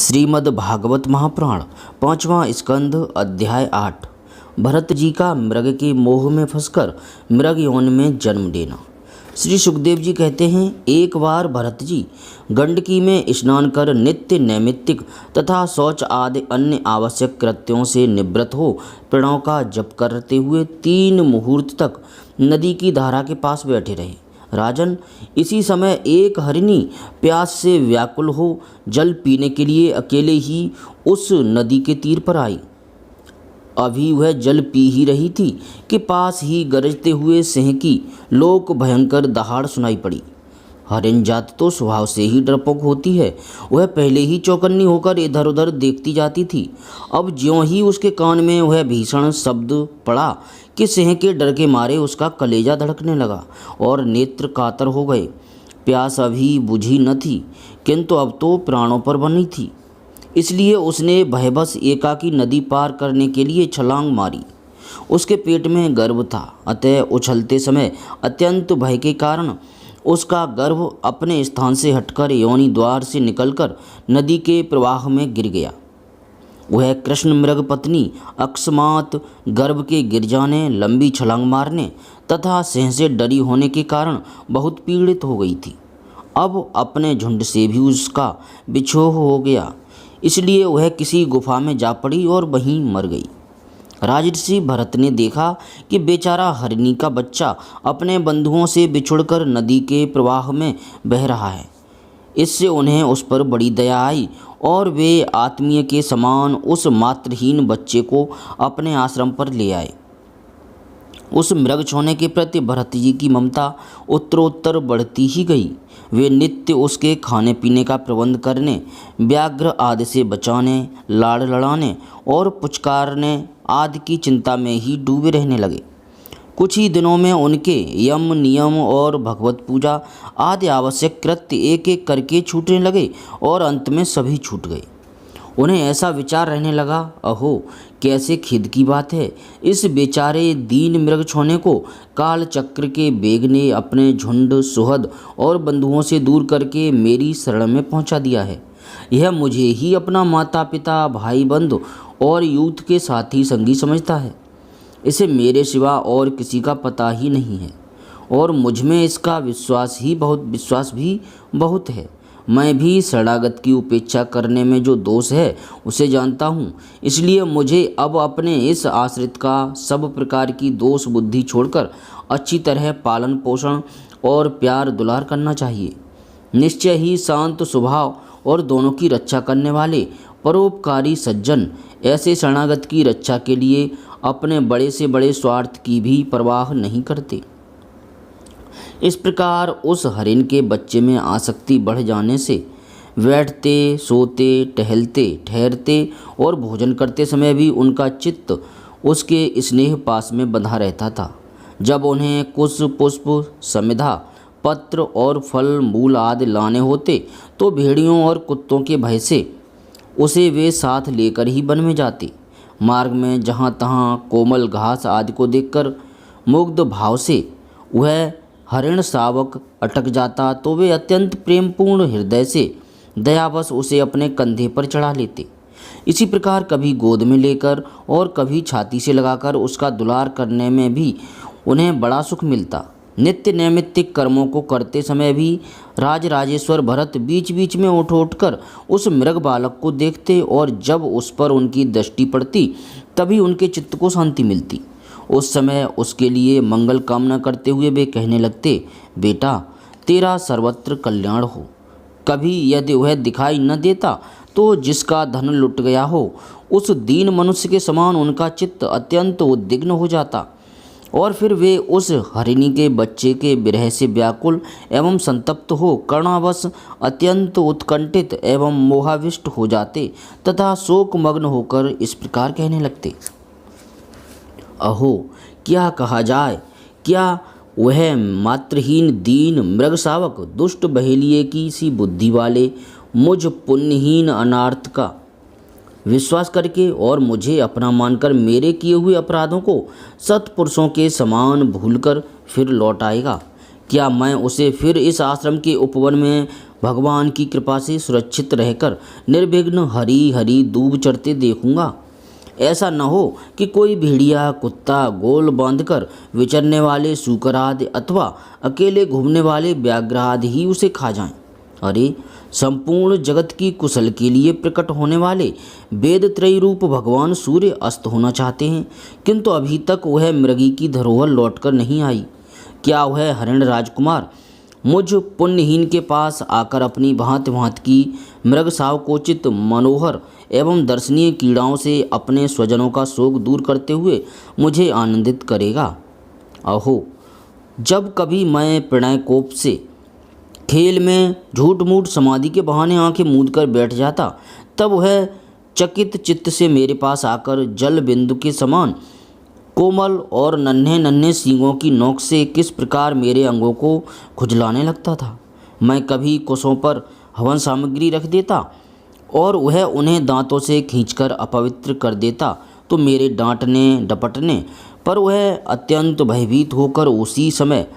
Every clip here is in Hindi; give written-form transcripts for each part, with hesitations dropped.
श्रीमद् भागवत महापुराण पांचवा स्कंध अध्याय 8। भरत जी का मृग के मोह में फंसकर मृग यौन में जन्म लेना। श्री सुखदेव जी कहते हैं, एक बार भरत जी गंडकी में स्नान कर नित्य नैमित्तिक तथा शौच आदि अन्य आवश्यक कृत्यों से निवृत्त हो प्रणव का जप करते हुए 3 मुहूर्त तक नदी की धारा के पास बैठे रहे। राजन, इसी समय एक हरिणी प्यास से व्याकुल हो जल पीने के लिए अकेले ही उस नदी के तीर पर आई। अभी वह जल पी ही रही थी कि पास ही गरजते हुए सिंह की लोक भयंकर दहाड़ सुनाई पड़ी। हरिण जात तो स्वभाव से ही डरपोक होती है। वह पहले ही चौकन्नी होकर इधर उधर देखती जाती थी। अब ज्यों ही उसके कान में वह भीषण शब्द पड़ा कि सिंह के डर के मारे उसका कलेजा धड़कने लगा और नेत्र कातर हो गए। प्यास अभी बुझी न थी, किंतु अब तो प्राणों पर बनी थी। इसलिए उसने भयबस एकाकी नदी पार करने के लिए छलांग मारी। उसके पेट में गर्भ था, अतः उछलते समय अत्यंत भय के कारण उसका गर्भ अपने स्थान से हटकर योनि द्वार से निकलकर नदी के प्रवाह में गिर गया। वह कृष्ण मृग पत्नी अकस्मात गर्भ के गिर जाने, लंबी छलांग मारने तथा सिंह से डरी होने के कारण बहुत पीड़ित हो गई थी। अब अपने झुंड से भी उसका बिछोह हो गया, इसलिए वह किसी गुफा में जा पड़ी और वहीं मर गई। राजर्षि भरत ने देखा कि बेचारा हरिणी का बच्चा अपने बंधुओं से बिछुड़कर नदी के प्रवाह में बह रहा है। इससे उन्हें उस पर बड़ी दया आई और वे आत्मीय के समान उस मातृहीन बच्चे को अपने आश्रम पर ले आए। उस मृग छोने के प्रति भरत जी की ममता उत्तरोत्तर बढ़ती ही गई। वे नित्य उसके खाने पीने का प्रबंध करने, व्याघ्र आदि से बचाने, लाड़ लड़ाने और पुचकारने आदि की चिंता में ही डूबे रहने लगे। कुछ ही दिनों में उनके यम नियम और भगवत पूजा आदि आवश्यक कृत्य एक एक करके छूटने लगे और अंत में सभी छूट गए। उन्हें ऐसा विचार रहने लगा, अहो कैसे खेद की बात है, इस बेचारे दीन मृग छोने को काल चक्र के बेग ने अपने झुंड, सुहद और बंधुओं से दूर करके मेरी शरण में पहुंचा दिया है। यह मुझे ही अपना माता पिता, भाई बंधु और यूथ के साथी संगी समझता है। इसे मेरे सिवा और किसी का पता ही नहीं है और मुझ में इसका विश्वास भी बहुत है। मैं भी शरणागत की उपेक्षा करने में जो दोष है उसे जानता हूँ, इसलिए मुझे अब अपने इस आश्रित का सब प्रकार की दोष बुद्धि छोड़कर अच्छी तरह पालन पोषण और प्यार दुलार करना चाहिए। निश्चय ही शांत स्वभाव और दोनों की रक्षा करने वाले परोपकारी सज्जन ऐसे शरणागत की रक्षा के लिए अपने बड़े से बड़े स्वार्थ की भी परवाह नहीं करते। इस प्रकार उस हरिण के बच्चे में आसक्ति बढ़ जाने से बैठते, सोते, टहलते, ठहरते और भोजन करते समय भी उनका चित्त उसके स्नेह पास में बंधा रहता था। जब उन्हें कुश, पुष्प, समिधा, पत्र और फल मूल आदि लाने होते तो भेड़ियों और कुत्तों के भय से उसे वे साथ लेकर ही वन में जाते। मार्ग में जहाँ तहाँ कोमल घास आदि को देखकर मुग्ध भाव से वह हरिण शावक अटक जाता तो वे अत्यंत प्रेमपूर्ण हृदय से दयावश उसे अपने कंधे पर चढ़ा लेते। इसी प्रकार कभी गोद में लेकर और कभी छाती से लगाकर उसका दुलार करने में भी उन्हें बड़ा सुख मिलता। नित्य नैमित्तिक कर्मों को करते समय भी राजराजेश्वर भरत बीच बीच में उठकर उस मृग बालक को देखते और जब उस पर उनकी दृष्टि पड़ती तभी उनके चित्त को शांति मिलती। उस समय उसके लिए मंगल कामना करते हुए वे कहने लगते, बेटा तेरा सर्वत्र कल्याण हो। कभी यदि वह दिखाई न देता तो जिसका धन लुट गया हो उस दीन मनुष्य के समान उनका चित्त अत्यंत उद्विग्न हो जाता और फिर वे उस हरिणी के बच्चे के विरह से व्याकुल एवं संतप्त हो करुणावश अत्यंत उत्कंठित एवं मोहाविष्ट हो जाते तथा शोकमग्न होकर इस प्रकार कहने लगते, अहो क्या कहा जाए, क्या वह मातृहीन दीन मृग शावक दुष्ट बहेलिए की सी बुद्धि वाले मुझ पुण्यहीन अनार्थ का विश्वास करके और मुझे अपना मानकर मेरे किए हुए अपराधों को सत्पुरुषों के समान भूलकर फिर लौट आएगा। क्या मैं उसे फिर इस आश्रम के उपवन में भगवान की कृपा से सुरक्षित रहकर निर्विघ्न हरी हरी दूब चढ़ते देखूंगा। ऐसा न हो कि कोई भेड़िया कुत्ता गोल बांधकर विचरने वाले सूकर आदि अथवा अकेले घूमने वाले व्याघ्र आदि ही उसे खा जाएं। अरे, संपूर्ण जगत की कुशल के लिए प्रकट होने वाले वेद त्रयी रूप भगवान सूर्य अस्त होना चाहते हैं, किंतु अभी तक वह मृगी की धरोहर लौटकर नहीं आई। क्या वह हरिण राजकुमार मुझ पुण्यहीन के पास आकर अपनी भांति भांति की मृग सावकोचित मनोहर एवं दर्शनीय क्रीड़ाओं से अपने स्वजनों का शोक दूर करते हुए मुझे आनंदित करेगा? अहो, जब कभी मैं प्रणय कोप से खेल में झूठ मूठ समाधि के बहाने आंखें मूंद कर बैठ जाता, तब वह चकित चित्त से मेरे पास आकर जल बिंदु के समान कोमल और नन्हे नन्हे सींगों की नोक से किस प्रकार मेरे अंगों को खुजलाने लगता था। मैं कभी कुशों पर हवन सामग्री रख देता और वह उन्हें दांतों से खींचकर अपवित्र कर देता, तो मेरे डांटने डपटने पर वह अत्यंत भयभीत होकर उसी समय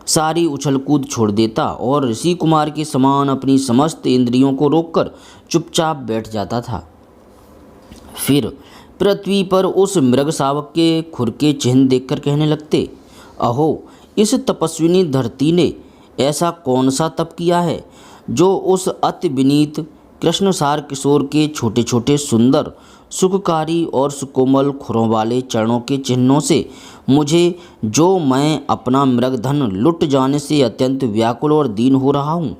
सारी उछलकूद छोड़ देता और ऋषि कुमार के समान अपनी समस्त इंद्रियों को रोककर चुपचाप बैठ जाता था। फिर पृथ्वी पर उस मृग शावक के खुर के चिन्ह देखकर कहने लगते, अहो, इस तपस्विनी धरती ने ऐसा कौन सा तप किया है जो उस अति विनीत कृष्णसार किशोर के छोटे छोटे सुंदर सुखकारी और सुकोमल खुरों वाले चरणों के चिन्हों से मुझे, जो मैं अपना मृगधन लुट जाने से अत्यंत व्याकुल और दीन हो रहा हूँ,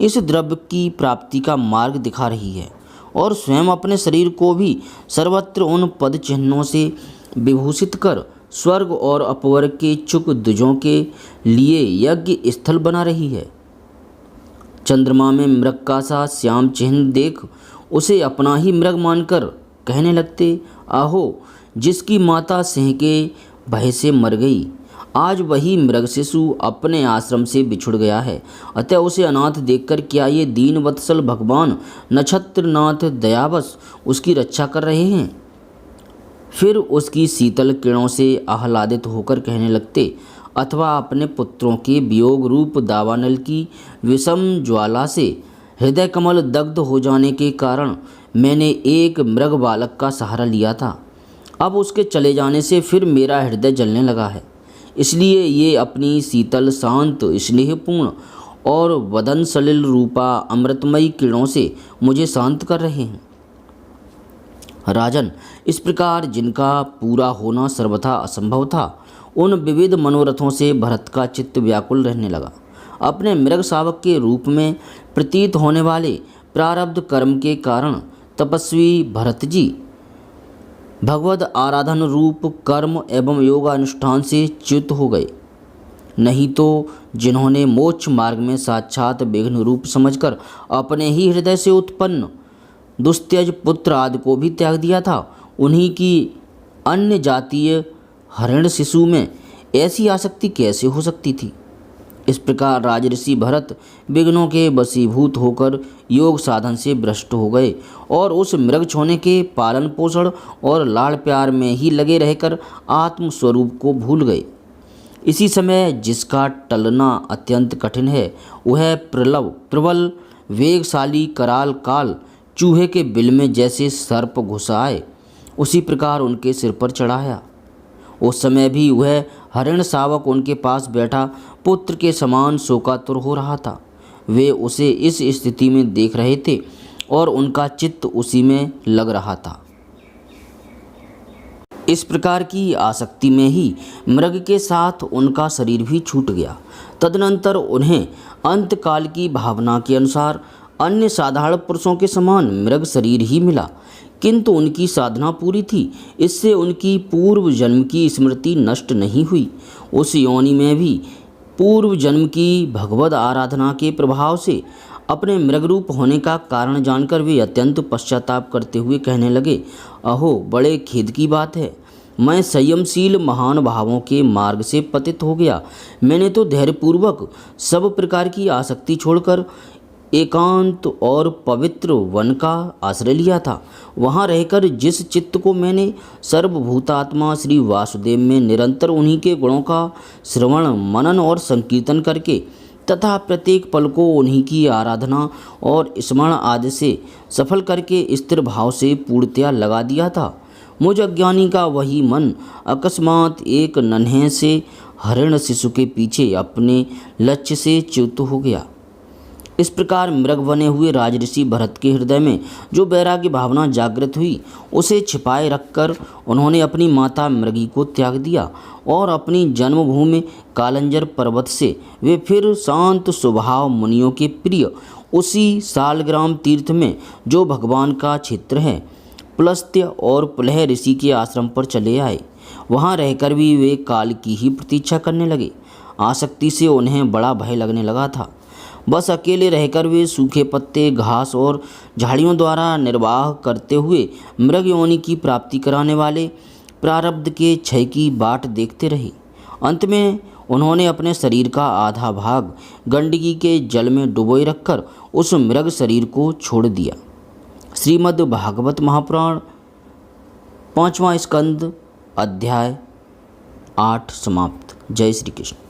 इस द्रव्य की प्राप्ति का मार्ग दिखा रही है और स्वयं अपने शरीर को भी सर्वत्र उन पद चिन्हों से विभूषित कर स्वर्ग और अपवर्ग के इच्छुक द्विजों के लिए यज्ञ स्थल बना रही है। चंद्रमा में मृग का सा श्याम चिन्ह देख उसे अपना ही मृग मानकर कहने लगते, आहो, जिसकी माता सिंह के भय से मर गई, आज वही मृग शिशु अपने आश्रम से बिछुड़ गया है। अतः उसे अनाथ देखकर क्या ये दीन वत्सल भगवान नक्षत्रनाथ दयावश उसकी रक्षा कर रहे हैं? फिर उसकी शीतल किरणों से आह्लादित होकर कहने लगते, अथवा अपने पुत्रों के वियोग रूप दावानल की विषम ज्वाला से हृदय कमल दग्ध हो जाने के कारण मैंने एक मृग बालक का सहारा लिया था। अब उसके चले जाने से फिर मेरा हृदय जलने लगा है, इसलिए ये अपनी शीतल शांत स्नेहपूर्ण और वदन सलिल रूपा अमृतमयी किरणों से मुझे शांत कर रहे हैं। राजन, इस प्रकार जिनका पूरा होना सर्वथा असंभव था, उन विविध मनोरथों से भरत का चित्त व्याकुल रहने लगा। अपने मृग शावक के रूप में प्रतीत होने वाले प्रारब्ध कर्म के कारण तपस्वी भरत जी भगवद आराधन रूप कर्म एवं योगानुष्ठान से च्युत हो गए। नहीं तो जिन्होंने मोक्ष मार्ग में साक्षात विघ्न रूप समझकर अपने ही हृदय से उत्पन्न दुस्त्यज पुत्र आदि को भी त्याग दिया था, उन्हीं की अन्य जातीय हरिण शिशु में ऐसी आसक्ति कैसे हो सकती थी? इस प्रकार राजऋषि भरत विघ्नों के वशीभूत होकर योग साधन से भ्रष्ट हो गए और उस मृग छोने के पालन पोषण और लाड़ प्यार में ही लगे रहकर आत्म स्वरूप को भूल गए। इसी समय जिसका टलना अत्यंत कठिन है, वह प्रबल वेगशाली कराल काल चूहे के बिल में जैसे सर्प घुसा आए, उसी प्रकार उनके सिर पर चढ़ाया। उस समय भी वह हरिण शावक उनके पास बैठा पुत्र के समान शोकातुर हो रहा था। वे उसे इस स्थिति में देख रहे थे और उनका चित्त उसी में लग रहा था। इस प्रकार की आसक्ति में ही मृग के साथ उनका शरीर भी छूट गया। तदनंतर उन्हें अंतकाल की भावना के अनुसार अन्य साधारण पुरुषों के समान मृग शरीर ही मिला, किंतु उनकी साधना पूरी थी, इससे उनकी पूर्व जन्म की स्मृति नष्ट नहीं हुई। उस योनि में भी पूर्व जन्म की भगवद आराधना के प्रभाव से अपने मृगरूप होने का कारण जानकर वे अत्यंत पश्चाताप करते हुए कहने लगे, अहो, बड़े खेद की बात है, मैं संयमशील महान भावों के मार्ग से पतित हो गया। मैंने तो धैर्यपूर्वक सब प्रकार की आसक्ति छोड़कर एकांत और पवित्र वन का आश्रय लिया था। वहाँ रहकर जिस चित्त को मैंने सर्वभूतात्मा श्री वासुदेव में निरंतर उन्हीं के गुणों का श्रवण मनन और संकीर्तन करके तथा प्रत्येक पल को उन्हीं की आराधना और स्मरण आदि से सफल करके स्थिर भाव से पूर्णतया लगा दिया था। मुझ अज्ञानी का वही मन अकस्मात एक नन्हे से हरिण शिशु के पीछे अपने लक्ष्य से च्युत हो गया। इस प्रकार मृग बने हुए राजऋषि भरत के हृदय में जो वैराग्य भावना जागृत हुई, उसे छिपाए रखकर उन्होंने अपनी माता मृगी को त्याग दिया और अपनी जन्मभूमि कालंजर पर्वत से वे फिर शांत स्वभाव मुनियों के प्रिय उसी सालग्राम तीर्थ में, जो भगवान का क्षेत्र है, पुलस्त्य और पुलह ऋषि के आश्रम पर चले आए। वहाँ रहकर भी वे काल की ही प्रतीक्षा करने लगे। आसक्ति से उन्हें बड़ा भय लगने लगा था। बस अकेले रहकर वे सूखे पत्ते, घास और झाड़ियों द्वारा निर्वाह करते हुए मृग योनि की प्राप्ति कराने वाले प्रारब्ध के क्षय की बाट देखते रहे। अंत में उन्होंने अपने शरीर का आधा भाग गंडकी के जल में डुबोए रखकर उस मृग शरीर को छोड़ दिया। श्रीमद् भागवत महापुराण 5वां स्कंद अध्याय 8 समाप्त। जय श्री कृष्ण।